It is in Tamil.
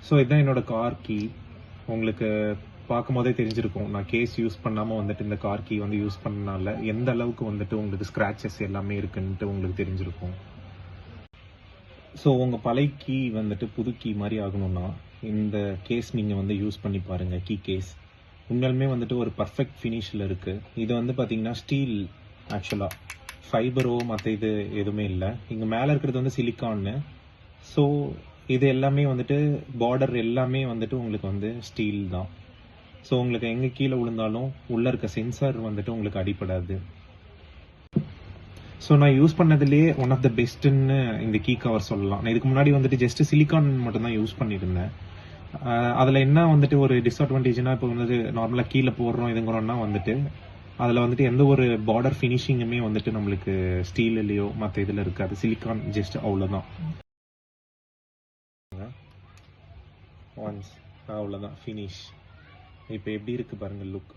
ஸோ இதுதான் என்னோட கார் கீ. உங்களுக்கு பார்க்கும் போதே தெரிஞ்சிருக்கும், நான் கேஸ் யூஸ் பண்ணாமல் வந்துட்டு இந்த கார் கீ வந்து யூஸ் பண்ணனால எந்த அளவுக்கு வந்துட்டு உங்களுக்கு ஸ்க்ராச்சஸ் எல்லாமே இருக்குன்ட்டு உங்களுக்கு தெரிஞ்சிருக்கும். ஸோ உங்கள் பழைய கீ வந்துட்டு புது கீ மாதிரி ஆகணும்னா இந்த கேஸ் நீங்கள் வந்து யூஸ் பண்ணி பாருங்கள். கீ கேஸ் உண்மையாலுமே வந்துட்டு ஒரு பர்ஃபெக்ட் ஃபினிஷில் இருக்குது. இது வந்து பார்த்தீங்கன்னா ஸ்டீல், ஆக்சுவலாக ஃபைபரோ மற்ற இது எதுவுமே இல்லை. இங்கே மேலே இருக்கிறது வந்து சிலிக்கான்னு. ஸோ இது எல்லாமே வந்துட்டு பார்டர் எல்லாமே வந்துட்டு உங்களுக்கு வந்து ஸ்டீல் தான். ஸோ உங்களுக்கு எங்கே கீழே விழுந்தாலும் உள்ளே இருக்க சென்சார் வந்துட்டு உங்களுக்கு அடிப்படாது. ஸோ நான் யூஸ் பண்ணதுலேயே ஒன் ஆஃப் த பெஸ்ட்டுன்னு இந்த கீ கவர் சொல்லலாம். நான் இதுக்கு முன்னாடி வந்துட்டு ஜஸ்ட் சிலிக்கான் மட்டும்தான் யூஸ் பண்ணியிருந்தேன். அதில் என்ன வந்துட்டு ஒரு டிஸ்அட்வான்டேஜ்னா, இப்போ வந்து நார்மலாக கீழே போடுறோம் இதுங்கிறோன்னா வந்துட்டு அதில் வந்துட்டு எந்த ஒரு பார்டர் ஃபினிஷிங்குமே வந்துட்டு நம்மளுக்கு ஸ்டீல்லையோ மற்ற இதில் இருக்காது. சிலிக்கான் ஜஸ்ட் அவ்வளோதான். ஒன்ஸ் அவ்வளோதான் ஃபினிஷ். இப்போ எப்படி இருக்குது பாருங்கள் லுக்.